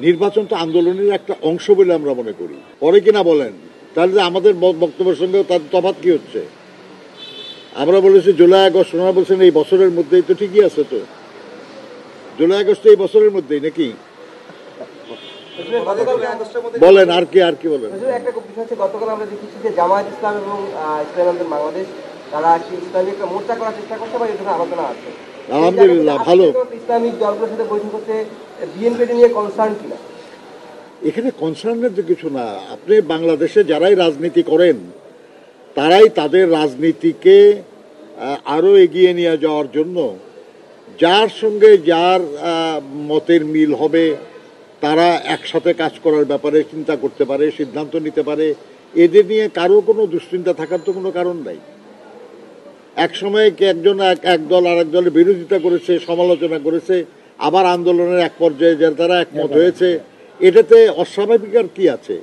নির্বাচন তো আন্দোলনের একটা অংশ বলে আমরা মনে করি। পরে কিনা বলেন, তাহলে আমাদের বক্তব্যের সঙ্গে তার তফাৎ কি হচ্ছে? আমরা বলেছি জুলাই আগস্ট, ওনারা বলছেন এই বছরের মধ্যেই, তো ঠিকই আছে তো, জুলাই আগস্ট এই বছরের মধ্যেই নাকি? বলেন আর কি বলেন। একটা বিষয় হচ্ছে, গতকাল আমরা দেখেছি যে জামায়াত ইসলাম এবং ইসলামী আন্দোলন বাংলাদেশ তারা ইসলামী একটা মোর্চা করার চেষ্টা করছে বা এই ধরনের আলোচনা আছে। আলহামদুলিল্লাহ, ভালো। ইসলামিক দলগুলোর সাথে বৈঠক হচ্ছে, বিএনপি নিয়ে কনসার্ন কিনা? এখানে কনসার্নের তো কিছু না। আপনি বাংলাদেশে যারাই রাজনীতি করেন তারাই তাদের রাজনীতিকে আরো এগিয়ে নিয়ে যাওয়ার জন্য যার সঙ্গে যার মতের মিল হবে তারা একসাথে কাজ করার ব্যাপারে চিন্তা করতে পারে, সিদ্ধান্ত নিতে পারে। এদের নিয়ে কারো কোনো দুশ্চিন্তা থাকার তো কোনো কারণ নাই। এক সময় একজন এক দল আরেক দলের বিরোধিতা করেছে, সমালোচনা করেছে, আবার আন্দোলনের এক পর্যায়ে যারা তারা একমত হয়েছে, এটাতে অস্বাভাবিক আর কি আছে?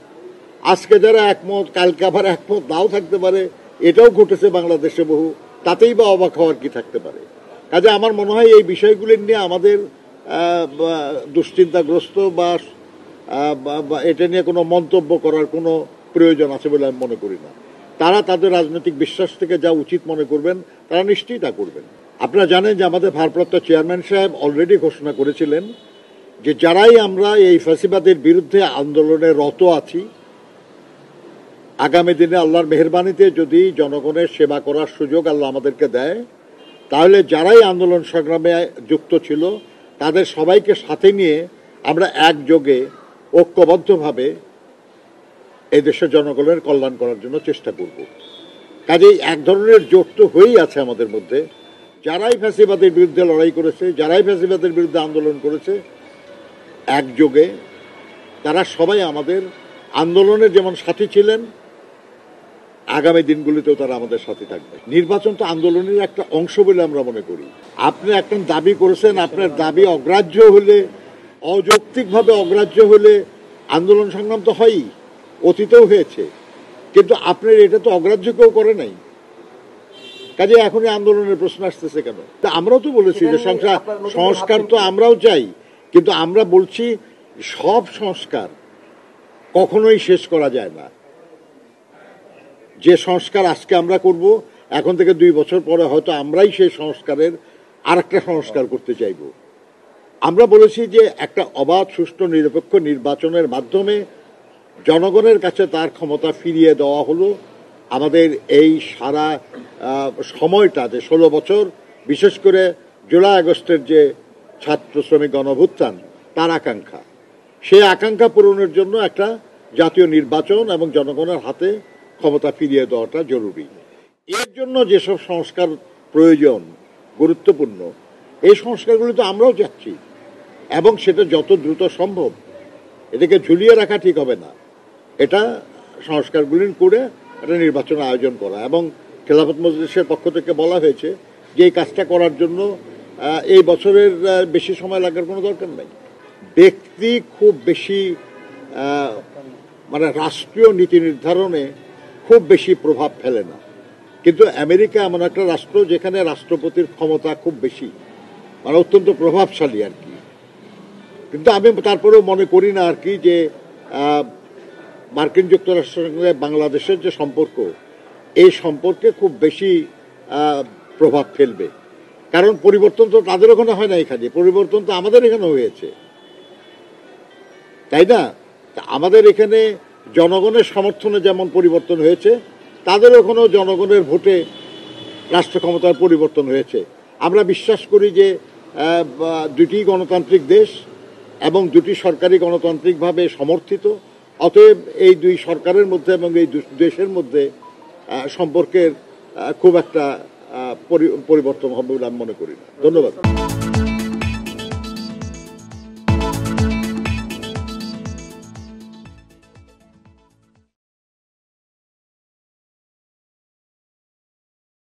আজকে যারা একমত কালকে আবার একমত নাও থাকতে পারে, এটাও ঘটেছে বাংলাদেশে বহু, তাতেই বা অবাক হওয়ার কি থাকতে পারে? কাজে আমার মনে হয় এই বিষয়গুলি নিয়ে আমাদের দুশ্চিন্তাগ্রস্ত বা এটা নিয়ে কোনো মন্তব্য করার কোনো প্রয়োজন আছে বলে আমি মনে করি না। তারা তাদের রাজনৈতিক বিশ্বাস থেকে যা উচিত মনে করবেন তারা নিশ্চয়ই তা করবেন। আপনারা জানেন যে আমাদের ভারপ্রাপ্ত চেয়ারম্যান সাহেব অলরেডি ঘোষণা করেছিলেন যে যারাই আমরা এই ফ্যাসিবাদের বিরুদ্ধে আন্দোলনে রত আছি, আগামী দিনে আল্লাহর মেহেরবানিতে যদি জনগণের সেবা করার সুযোগ আল্লাহ আমাদেরকে দেয়, তাহলে যারাই আন্দোলন সংগ্রামে যুক্ত ছিল তাদের সবাইকে সাথে নিয়ে আমরা একযোগে ঐক্যবদ্ধভাবে এই দেশের জনগণের কল্যাণ করার জন্য চেষ্টা করব। কাজেই এক ধরনের জোট তো হয়েই আছে আমাদের মধ্যে। যারাই ফ্যাসিবাদের বিরুদ্ধে লড়াই করেছে, যারাই ফ্যাসিবাদের বিরুদ্ধে আন্দোলন করেছে, একযোগে তারা সবাই আমাদের আন্দোলনের যেমন সাথী ছিলেন, আগামী দিনগুলিতেও তারা আমাদের সাথে থাকবে। নির্বাচন তো আন্দোলনের একটা অংশ বলে আমরা মনে করি। আপনি একটা দাবি করেছেন, আপনার দাবি অগ্রাহ্য হলে, অযৌক্তিকভাবে অগ্রাহ্য হলে আন্দোলন সংগ্রাম তো হয়ই, অতীতেও হয়েছে, কিন্তু আপনার এটা তো অগ্রাহ্য কেউ করে নাই। কাজে এখন আন্দোলনের প্রশ্ন আসতেছে কেন? আমরাও তো বলেছি যে সংস্কার তো আমরাও চাই, কিন্তু আমরা বলছি সব সংস্কার কখনোই শেষ করা যায় না। যে সংস্কার আজকে আমরা করব, এখন থেকে 2 বছর পরে হয়তো আমরাই সেই সংস্কারের আরেকটা সংস্কার করতে চাইব। আমরা বলেছি যে একটা অবাধ, সুষ্ঠু, নিরপেক্ষ নির্বাচনের মাধ্যমে জনগণের কাছে তার ক্ষমতা ফিরিয়ে দেওয়া হলো আমাদের এই সারা সময়টা, যে 16 বছর, বিশেষ করে জুলাই আগস্টের যে ছাত্র শ্রমিক গণঅভ্যুত্থান, তার আকাঙ্ক্ষা। সেই আকাঙ্ক্ষা পূরণের জন্য একটা জাতীয় নির্বাচন এবং জনগণের হাতে ক্ষমতা ফিরিয়ে দেওয়াটা জরুরি। এর জন্য যেসব সংস্কার প্রয়োজন, গুরুত্বপূর্ণ, এই সংস্কারগুলি তো আমরাও চাচ্ছি, এবং সেটা যত দ্রুত সম্ভব। এটাকে ঝুলিয়ে রাখা ঠিক হবে না। এটা সংস্কারগুলি করে একটা নির্বাচনের আয়োজন করা, এবং খেলাফত মজলিসের পক্ষ থেকে বলা হয়েছে যে এই কাজটা করার জন্য এই বছরের বেশি সময় লাগার কোনো দরকার নেই। ব্যক্তি খুব বেশি মানে রাষ্ট্রীয় নীতি নির্ধারণে খুব বেশি প্রভাব ফেলে না, কিন্তু আমেরিকা এমন একটা রাষ্ট্র যেখানে রাষ্ট্রপতির ক্ষমতা খুব বেশি, মানে অত্যন্ত প্রভাবশালী আর কি। কিন্তু আমি তারপরেও মনে করি না আর কি যে মার্কিন যুক্তরাষ্ট্রের সঙ্গে বাংলাদেশের যে সম্পর্ক, এই সম্পর্কে খুব বেশি প্রভাব ফেলবে। কারণ পরিবর্তন তো তাদের ওখানে হয় না, এখানে পরিবর্তন তো আমাদের এখানে হয়েছে, তাই না? আমাদের এখানে জনগণের সমর্থনে যেমন পরিবর্তন হয়েছে, তাদের ওখানেও জনগণের ভোটে রাষ্ট্র ক্ষমতার পরিবর্তন হয়েছে। আমরা বিশ্বাস করি যে দুটি গণতান্ত্রিক দেশ এবং দুটি সরকারি গণতান্ত্রিকভাবে সমর্থিত, অতএব এই দুই সরকারের মধ্যে এবং এই দেশের মধ্যে সম্পর্কের খুব একটা পরিবর্তন হবে বলে আমি মনে করি না। ধন্যবাদ।